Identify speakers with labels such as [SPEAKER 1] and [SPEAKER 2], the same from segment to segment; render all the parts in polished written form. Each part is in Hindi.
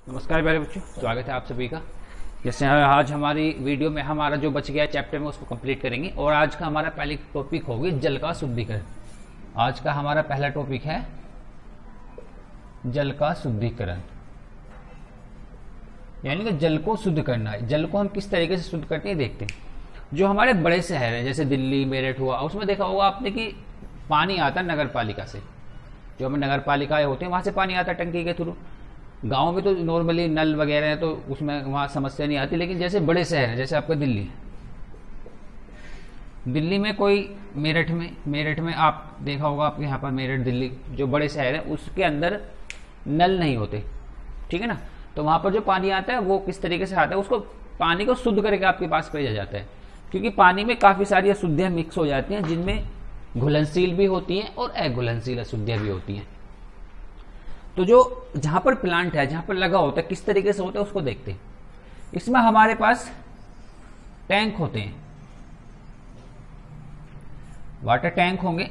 [SPEAKER 1] नमस्कार प्यारे बच्चों, स्वागत है आप सभी का। जैसे आज हमारी वीडियो में हमारा जो बच गया चैप्टर में उसको कंप्लीट करेंगे और आज का हमारा पहली टॉपिक होगी जल का शुद्धिकरण। आज का हमारा पहला टॉपिक है जल का शुद्धिकरण, यानी कि जल को शुद्ध करना है। जल को हम किस तरीके से शुद्ध करते हैं देखते हैं। जो हमारे बड़े शहर हैं जैसे दिल्ली, मेरठ हुआ, उसमें देखा होगा आपने कि पानी आता है नगर पालिका से। जो हमें नगर पालिकाएं होती हैं वहां से पानी आता है टंकी के थ्रू। गांव में तो नॉर्मली नल वगैरह है तो उसमें वहाँ समस्या नहीं आती, लेकिन जैसे बड़े शहर हैं जैसे आपका दिल्ली में कोई मेरठ में आप देखा होगा, आपके यहाँ पर मेरठ दिल्ली जो बड़े शहर है उसके अंदर नल नहीं होते, ठीक है ना। तो वहाँ पर जो पानी आता है वो किस तरीके से आता है, उसको पानी को शुद्ध करके आपके पास भेजा जाता है, क्योंकि पानी में काफ़ी सारी अशुद्धियाँ मिक्स हो जाती हैं जिनमें घुलनशील भी होती हैं और अघुलनशील अशुद्धियाँ भी होती हैं। तो जो जहां पर प्लांट है, जहां पर लगा होता है, किस तरीके से होता है उसको देखते हैं। इसमें हमारे पास टैंक होते हैं, वाटर टैंक होंगे।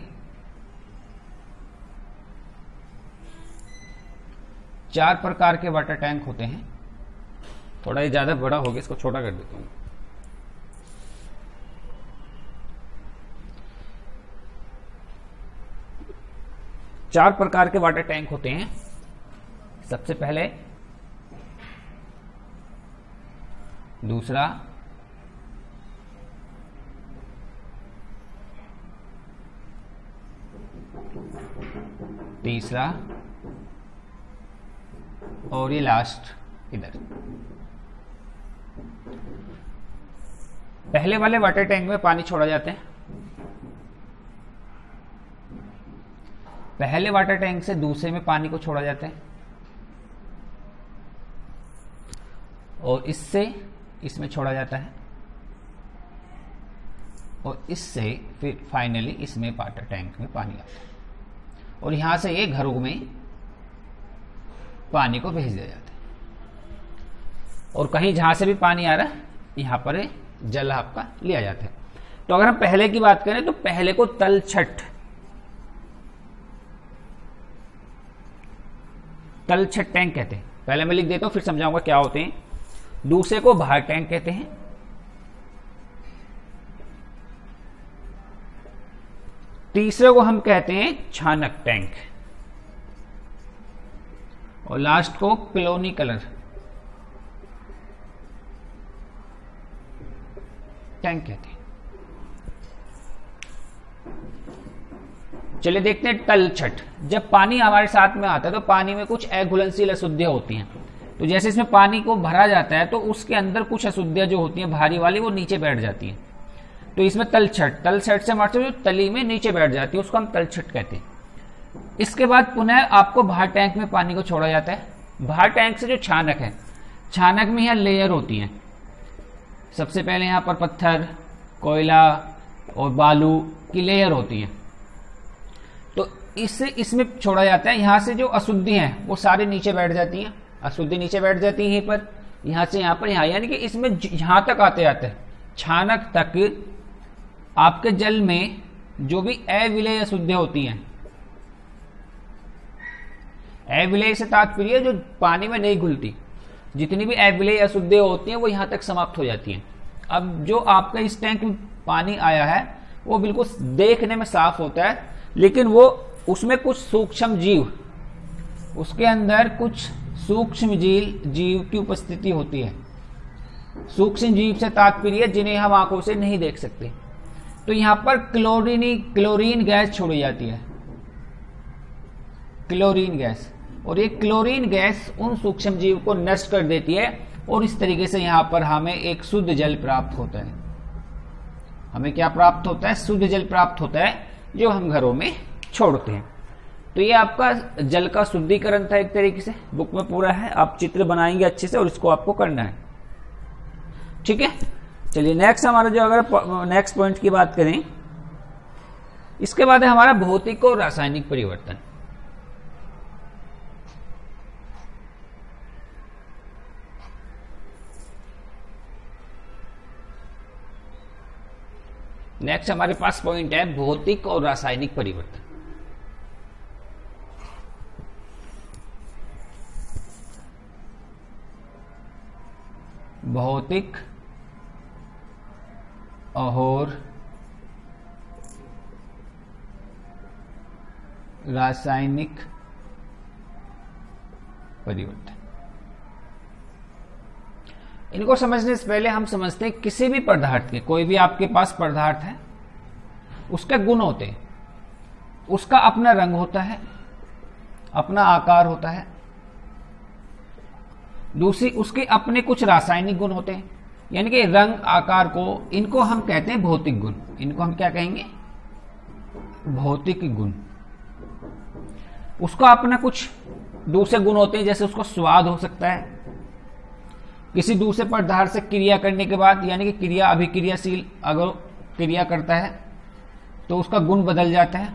[SPEAKER 1] 4 प्रकार के वाटर टैंक होते हैं। थोड़ा ये ज्यादा बड़ा हो गया, इसको छोटा कर देता हूं। चार प्रकार के वाटर टैंक होते हैं। सबसे पहले, दूसरा, तीसरा और ये लास्ट इधर। पहले वाले वाटर टैंक में पानी छोड़ा जाता है। पहले वाटर टैंक से दूसरे में पानी को छोड़ा जाता है और इससे इसमें छोड़ा जाता है और इससे फिर फाइनली इसमें वाटर टैंक में पानी आता है और यहां से ये घरों में पानी को भेज दिया जाता है। और कहीं जहां से भी पानी आ रहा है यहां पर जल आपका लिया जाता है। तो अगर हम पहले की बात करें तो पहले को तलछट टैंक कहते हैं। पहले मैं लिख देता हूं फिर समझाऊंगा क्या होते हैं। दूसरे को भार टैंक कहते हैं। तीसरे को हम कहते हैं छानक टैंक और लास्ट को क्लोनी कलर टैंक कहते हैं। चलिए देखते हैं तलछट। जब पानी हमारे साथ में आता है तो पानी में कुछ अघुलनशील अशुद्धियां होती हैं। तो जैसे इसमें पानी को भरा जाता है तो उसके अंदर कुछ अशुद्धियां जो होती हैं भारी वाली वो नीचे बैठ जाती हैं। तो इसमें तलछट से मतलब जो तली में नीचे बैठ जाती है उसको हम तलछट कहते हैं। इसके बाद पुनः आपको भार टैंक में पानी को छोड़ा जाता है। भार टैंक से जो छानक है, छानक में यहाँ लेयर होती हैं। सबसे पहले यहाँ पर पत्थर, कोयला और बालू की लेयर होती है। तो इससे इसमें छोड़ा जाता है। यहां से जो अशुद्धि हैं वो सारी नीचे बैठ जाती हैं। अशुद्धि नीचे बैठ जाती है यहीं पर, यहां से यहां पर, यहां, यानी कि इसमें यहां तक आते आते छानक तक आपके जल में जो भी अविलेय अशुद्धियां होती हैं, अविलेय से तात्पर्य जो पानी में नहीं घुलती, जितनी भी अविलेय अशुद्धियां होती हैं वो यहां तक समाप्त हो जाती हैं। अब जो आपका इस टैंक में पानी आया है वो बिल्कुल देखने में साफ होता है, लेकिन वो उसमें कुछ सूक्ष्म जीव, उसके अंदर कुछ सूक्ष्म जीव की उपस्थिति होती है। सूक्ष्म जीव से तात्पर्य जिन्हें हम आंखों से नहीं देख सकते। तो यहां पर क्लोरीन गैस छोड़ी जाती है, क्लोरीन गैस। और ये क्लोरीन गैस उन सूक्ष्म जीव को नष्ट कर देती है और इस तरीके से यहां पर हमें एक शुद्ध जल प्राप्त होता है। हमें क्या प्राप्त होता है? शुद्ध जल प्राप्त होता है जो हम घरों में छोड़ते हैं। तो ये आपका जल का शुद्धिकरण था एक तरीके से। बुक में पूरा है, आप चित्र बनाएंगे अच्छे से और इसको आपको करना है, ठीक है। चलिए नेक्स्ट हमारा जो, अगर नेक्स्ट पॉइंट की बात करें, इसके बाद है हमारा भौतिक और रासायनिक परिवर्तन। नेक्स्ट हमारे पास पॉइंट है भौतिक और रासायनिक परिवर्तन। भौतिक और रासायनिक परिवर्तन। इनको समझने से पहले हम समझते हैं किसी भी पदार्थ के, कोई भी आपके पास पदार्थ है, उसके गुण होते हैं। उसका अपना रंग होता है, अपना आकार होता है, दूसरी उसके अपने कुछ रासायनिक गुण होते हैं, यानी कि रंग आकार को, इनको हम कहते हैं भौतिक गुण। इनको हम क्या कहेंगे? भौतिक गुण। उसका अपना कुछ दूसरे गुण होते हैं, जैसे उसका स्वाद हो सकता है, किसी दूसरे पदार्थ से क्रिया करने के बाद, यानी कि क्रिया अभिक्रियाशील अगर क्रिया करता है तो उसका गुण बदल जाता है,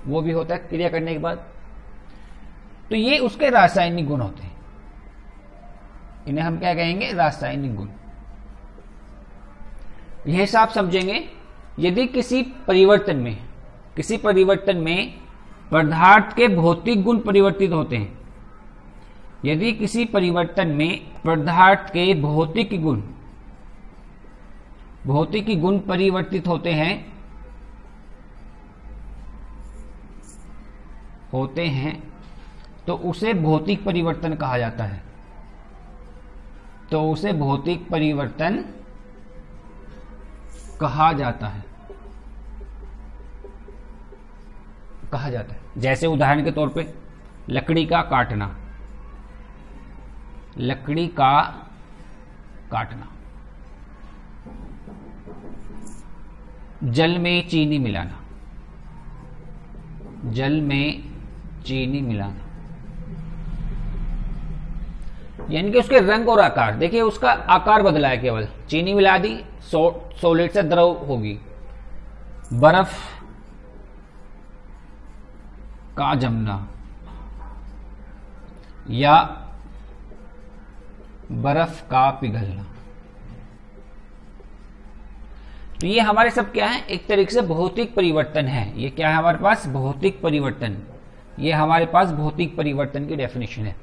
[SPEAKER 1] वो भी होता है क्रिया करने के बाद। तो ये उसके रासायनिक गुण होते हैं, इन्हें हम क्या कहेंगे? रासायनिक गुण। यह सब समझेंगे। यदि किसी परिवर्तन में पदार्थ के भौतिक गुण परिवर्तित होते हैं, यदि किसी परिवर्तन में पदार्थ के भौतिक गुण परिवर्तित होते हैं तो उसे भौतिक परिवर्तन कहा जाता है। कहा जाता है। जैसे उदाहरण के तौर पे लकड़ी का काटना, जल में चीनी मिलाना, यानी कि उसके रंग और आकार, देखिए उसका आकार बदला है, केवल चीनी मिला दी, सॉलिड से द्रव होगी। बर्फ का जमना या बर्फ का पिघलना, तो ये हमारे सब क्या है? एक तरीके से भौतिक परिवर्तन है। ये क्या है हमारे पास? भौतिक परिवर्तन। ये हमारे पास भौतिक परिवर्तन की डेफिनेशन है,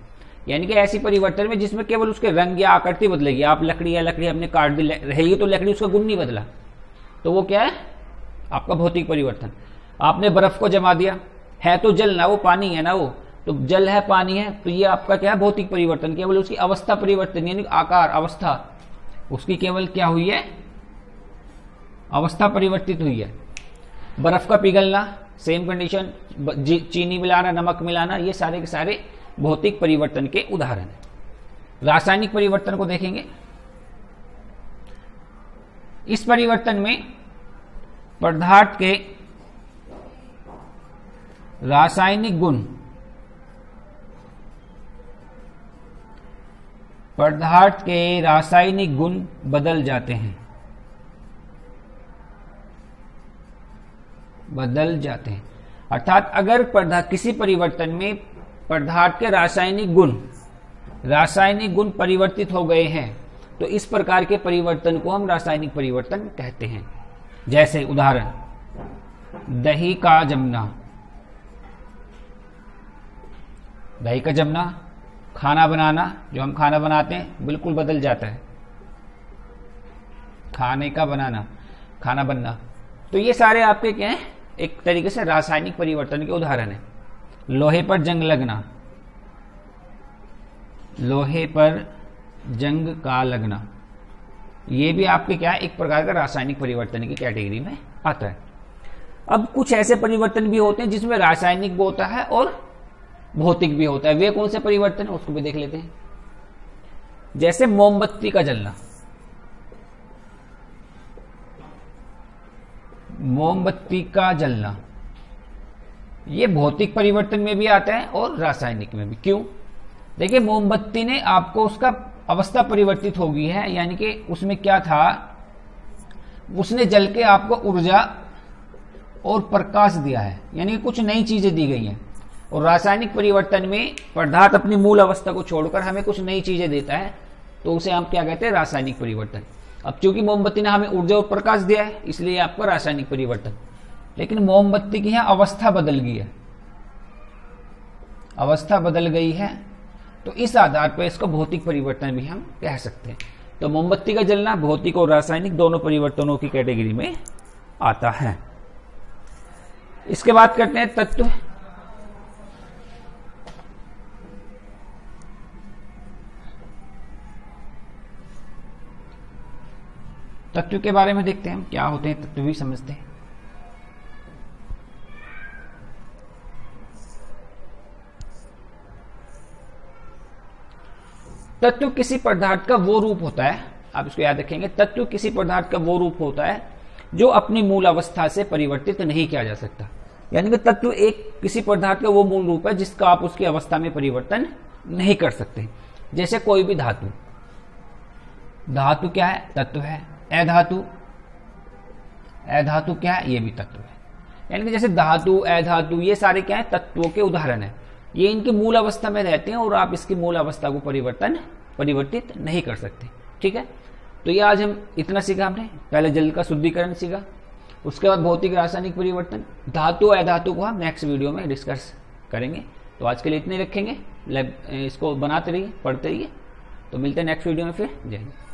[SPEAKER 1] यानी कि ऐसी परिवर्तन में जिसमें केवल उसके रंग या आकृति बदलेगी। आप लकड़ी हमने काट दी रहेगी तो लकड़ी, उसका गुण नहीं बदला, तो वो क्या है? आपका भौतिक परिवर्तन। आपने बर्फ को जमा दिया, है तो जल ना, वो पानी है ना, वो तो जल है, पानी है, तो ये आपका क्या है? भौतिक परिवर्तन। केवल उसकी अवस्था परिवर्तन, यानी आकार, अवस्था उसकी केवल क्या हुई है? अवस्था परिवर्तित हुई है। बर्फ का पिघलना, सेम कंडीशन, चीनी मिलाना, नमक मिलाना, ये सारे के सारे भौतिक परिवर्तन के उदाहरण हैं। रासायनिक परिवर्तन को देखेंगे। इस परिवर्तन में पदार्थ के रासायनिक गुण बदल जाते हैं। अर्थात अगर किसी परिवर्तन में पदार्थ के रासायनिक गुण परिवर्तित हो गए हैं तो इस प्रकार के परिवर्तन को हम रासायनिक परिवर्तन कहते हैं। जैसे उदाहरण, दही का जमना, खाना बनाना, जो हम खाना बनाते हैं बिल्कुल बदल जाता है, खाना बनना, तो ये सारे आपके क्या हैं? एक तरीके से रासायनिक परिवर्तन के उदाहरण है। लोहे पर जंग का लगना, ये भी आपके क्या है? एक प्रकार का रासायनिक परिवर्तन की कैटेगरी में आता है। अब कुछ ऐसे परिवर्तन भी होते हैं जिसमें रासायनिक भी होता है और भौतिक भी होता है। वे कौन से परिवर्तन है उसको भी देख लेते हैं। जैसे मोमबत्ती का जलना, ये भौतिक परिवर्तन में भी आता है और रासायनिक में भी। क्यों? देखिए, मोमबत्ती ने आपको उसका अवस्था परिवर्तित हो गई है, यानी कि उसमें क्या था? उसने जल के आपको ऊर्जा और प्रकाश दिया है, यानी कि कुछ नई चीजें दी गई हैं। और रासायनिक परिवर्तन में पदार्थ अपनी मूल अवस्था को छोड़कर हमें कुछ नई चीजें देता है, तो उसे हम क्या कहते हैं? रासायनिक परिवर्तन। अब चूंकि मोमबत्ती ने हमें ऊर्जा और प्रकाश दिया है, इसलिए आपका रासायनिक परिवर्तन। लेकिन मोमबत्ती की यहां अवस्था बदल गई है, तो इस आधार पर इसको भौतिक परिवर्तन भी हम कह सकते हैं। तो मोमबत्ती का जलना भौतिक और रासायनिक दोनों परिवर्तनों की कैटेगरी में आता है। इसके बाद करते हैं तत्व। तत्व के बारे में देखते हैं क्या होते हैं, तत्व भी समझते हैं। तत्व किसी पदार्थ का वो रूप होता है, आप इसको याद रखेंगे, तत्व किसी पदार्थ का वो रूप होता है जो अपनी मूल अवस्था से परिवर्तित नहीं किया जा सकता। यानी कि तत्व एक किसी पदार्थ का वो मूल रूप है जिसका आप उसकी अवस्था में परिवर्तन नहीं कर सकते। जैसे कोई भी धातु, धातु क्या है? तत्व है। अधातु, अधातु क्या है? ये भी तत्व है। यानी कि जैसे धातु, अधातु, ये सारे क्या है? तत्वों के उदाहरण है। ये इनकी मूल अवस्था में रहते हैं और आप इसकी मूल अवस्था को परिवर्तित नहीं कर सकते। ठीक है, तो ये आज हम इतना सीखा। हमने पहले जल का शुद्धिकरण सीखा, उसके बाद भौतिक रासायनिक परिवर्तन, धातु अधातु को हम नेक्स्ट वीडियो में डिस्कस करेंगे। तो आज के लिए इतने रखेंगे, इसको बनाते रहिए, पढ़ते रहिए। तो मिलते हैं नेक्स्ट वीडियो में फिर। जय हिंद।